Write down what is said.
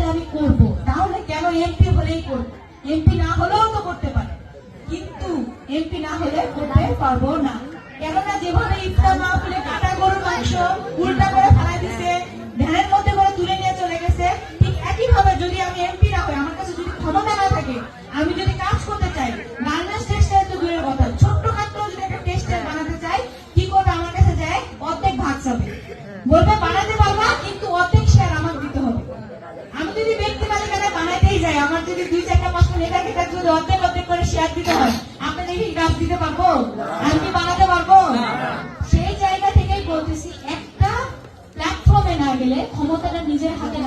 তাহলে আমি করব, তাহলে কেন এমপি হলেই করব, এমপি না হলেও তো করতে পারে, কিন্তু এমপি না হলে করতে পারবো না। কেননা যেভাবে ইফতার মাহফিলে কাটা গরুর মাংস উল্টা করে ফেলাই দিছে, ধ্যানের মধ্যে করে তুলে নিয়ে চলে গেছে, ঠিক একই ভাবে যদি আমি এমপি না হই, আমার কাছে যদি ক্ষমতা না থাকে, আমি যদি কাজ করতে চাই, গার্মেন্টস টেক্সটাইল তো দূরের কথা, ছোট্ট খাটো যদি একটা টেক্সটাইল বানাতে চাই, কি করবে? আমার কাছে যায় অর্ধেক ভাগ চাবে, বলবে বানাতে পারবা কিন্তু অর্ধেক শেয়ার আমার দিতে হবে। আমি যদি ব্যক্তি মালিকানায় বানাইতেই যাই, আমার যদি 2-4-5টা নেতা খেতে যদি অর্ধেক অর্ধেক করে শেয়ার দিতে হয়, আপনি দেখি গাছ দিতে পারবো? আমি কি বানাতে পারবো? সেই জায়গা থেকেই বলতেছি, একটা প্ল্যাটফর্মে না গেলে, ক্ষমতাটা নিজের হাতে